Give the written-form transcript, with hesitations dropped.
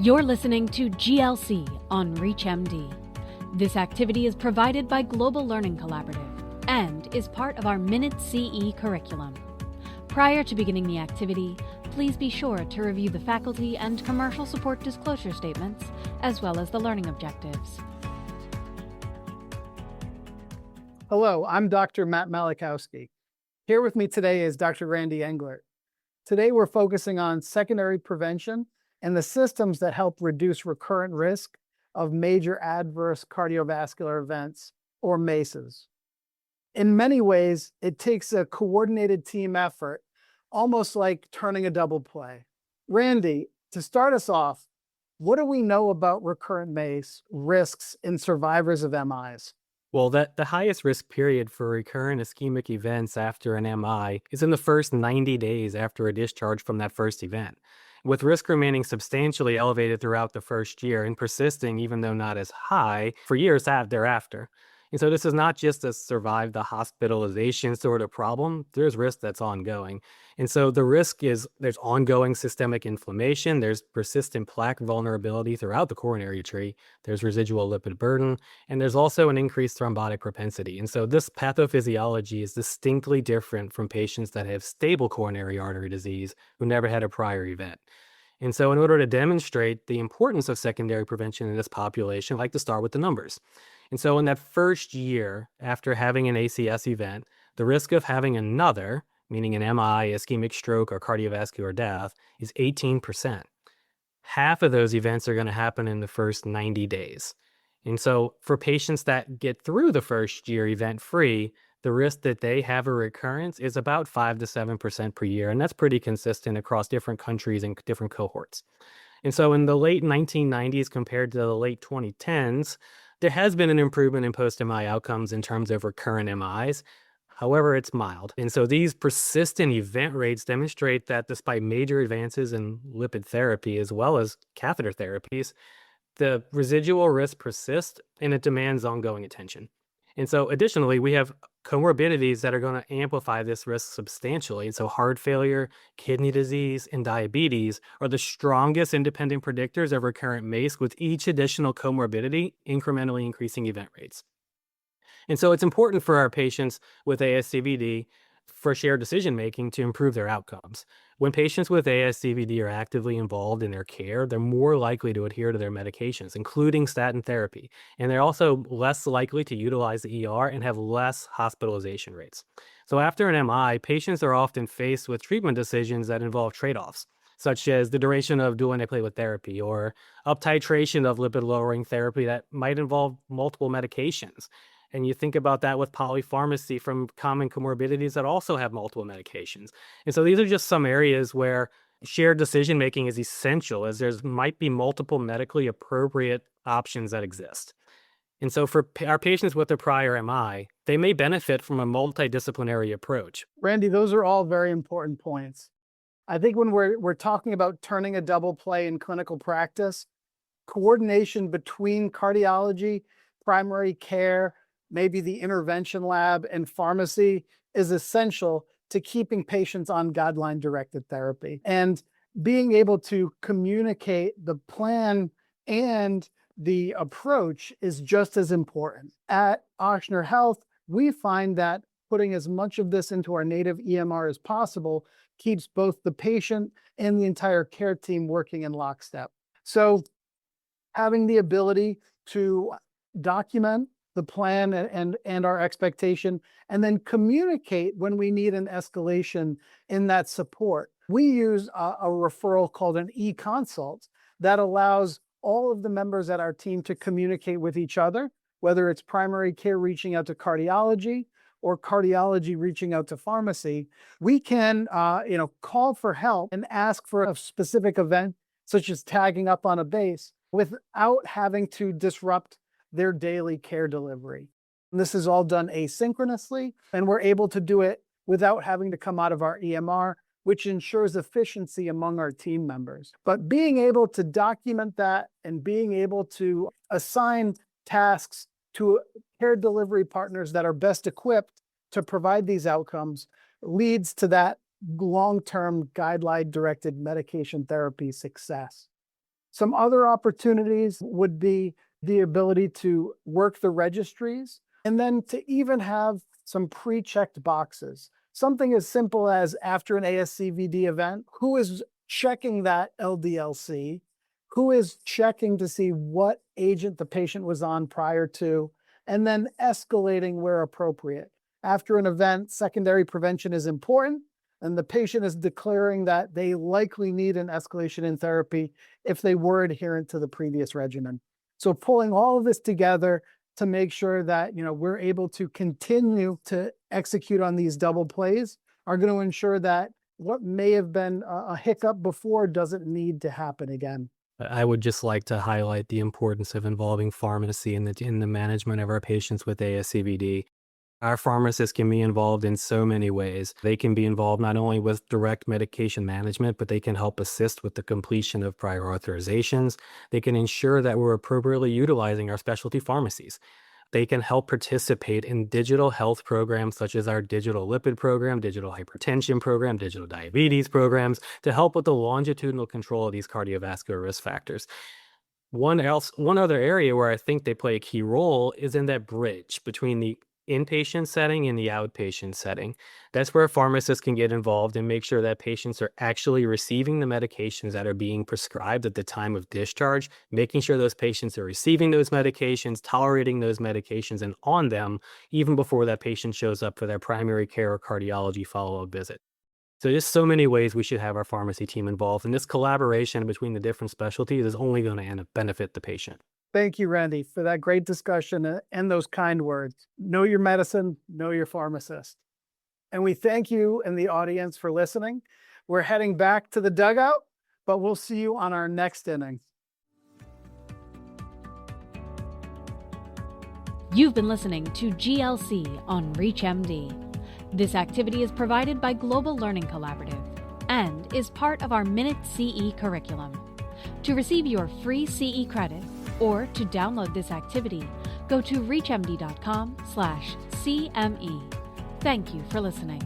You're listening to GLC on ReachMD. This activity is provided by Global Learning Collaborative and is part of our MinuteCE curriculum. Prior to beginning the activity, please be sure to review the faculty and commercial support disclosure statements, as well as the learning objectives. Hello, I'm Dr. Matt Malachowski. Here with me today is Dr. Randy Englert. Today we're focusing on secondary prevention and the systems that help reduce recurrent risk of major adverse cardiovascular events, or MACEs. In many ways, it takes a coordinated team effort, almost like turning a double play. Randy, to start us off, what do we know about recurrent MACE risks in survivors of MIs? Well, the highest risk period for recurrent ischemic events after an MI is in the first 90 days after a discharge from that first event, with risk remaining substantially elevated throughout the first year and persisting, even though not as high, for years thereafter. And so this is not just a survive the hospitalization sort of problem. There's risk that's ongoing. And so the risk is there's ongoing systemic inflammation, there's persistent plaque vulnerability throughout the coronary tree, there's residual lipid burden, and there's also an increased thrombotic propensity. And so this pathophysiology is distinctly different from patients that have stable coronary artery disease who never had a prior event. And so in order to demonstrate the importance of secondary prevention in this population, I'd like to start with the numbers. And so in that first year after having an ACS event, the risk of having another, meaning an MI, ischemic stroke, or cardiovascular death, is 18%. Half of those events are going to happen in the first 90 days. And so for patients that get through the first year event-free, the risk that they have a recurrence is about 5 to 7% per year. And that's pretty consistent across different countries and different cohorts. And so in the late 1990s compared to the late 2010s, there has been an improvement in post-MI outcomes in terms of recurrent MIs. However, it's mild. And so these persistent event rates demonstrate that despite major advances in lipid therapy as well as catheter therapies, the residual risk persists and it demands ongoing attention. And so additionally, we have comorbidities that are going to amplify this risk substantially. And so heart failure, kidney disease, and diabetes are the strongest independent predictors of recurrent MACE, with each additional comorbidity incrementally increasing event rates. And so it's important for our patients with ASCVD for shared decision-making to improve their outcomes. When patients with ASCVD are actively involved in their care, they're more likely to adhere to their medications, including statin therapy. And they're also less likely to utilize the ER and have less hospitalization rates. So after an MI, patients are often faced with treatment decisions that involve trade-offs, such as the duration of dual antiplatelet therapy or up-titration of lipid-lowering therapy that might involve multiple medications. And you think about that with polypharmacy from common comorbidities that also have multiple medications. And so these are just some areas where shared decision-making is essential, as there might be multiple medically appropriate options that exist. And so for our patients with a prior MI, they may benefit from a multidisciplinary approach. Randy, those are all very important points. I think when we're talking about turning a double play in clinical practice, coordination between cardiology, primary care, maybe the intervention lab, and pharmacy is essential to keeping patients on guideline-directed therapy. And being able to communicate the plan and the approach is just as important. At Ochsner Health, we find that putting as much of this into our native EMR as possible keeps both the patient and the entire care team working in lockstep. So having the ability to document the plan and our expectation, and then communicate when we need an escalation in that support. We use a referral called an e-consult that allows all of the members at our team to communicate with each other, whether it's primary care reaching out to cardiology or cardiology reaching out to pharmacy. We can call for help and ask for a specific event, such as tagging up on a base, without having to disrupt their daily care delivery. And this is all done asynchronously, and we're able to do it without having to come out of our EMR, which ensures efficiency among our team members. But being able to document that and being able to assign tasks to care delivery partners that are best equipped to provide these outcomes leads to that long-term guideline-directed medication therapy success. Some other opportunities would be the ability to work the registries and then to even have some pre-checked boxes. Something as simple as after an ASCVD event, who is checking that LDL-C, who is checking to see what agent the patient was on prior to, and then escalating where appropriate. After an event, secondary prevention is important, and the patient is declaring that they likely need an escalation in therapy if they were adherent to the previous regimen. So pulling all of this together to make sure that we're able to continue to execute on these double plays are going to ensure that what may have been a hiccup before doesn't need to happen again. I would just like to highlight the importance of involving pharmacy in the management of our patients with ASCVD. Our pharmacists can be involved in so many ways. They can be involved not only with direct medication management, but they can help assist with the completion of prior authorizations. They can ensure that we're appropriately utilizing our specialty pharmacies. They can help participate in digital health programs such as our digital lipid program, digital hypertension program, digital diabetes programs to help with the longitudinal control of these cardiovascular risk factors. One other area where I think they play a key role is in that bridge between the inpatient setting and the outpatient setting. That's where pharmacists can get involved and make sure that patients are actually receiving the medications that are being prescribed at the time of discharge, making sure those patients are receiving those medications, tolerating those medications, and on them even before that patient shows up for their primary care or cardiology follow-up visit. So there's so many ways we should have our pharmacy team involved, and this collaboration between the different specialties is only going to benefit the patient. Thank you, Randy, for that great discussion and those kind words. Know your medicine, know your pharmacist. And we thank you and the audience for listening. We're heading back to the dugout, but we'll see you on our next inning. You've been listening to GLC on ReachMD. This activity is provided by Global Learning Collaborative and is part of our MinuteCE curriculum. To receive your free CE credit or to download this activity, go to reachmd.com/CME. Thank you for listening.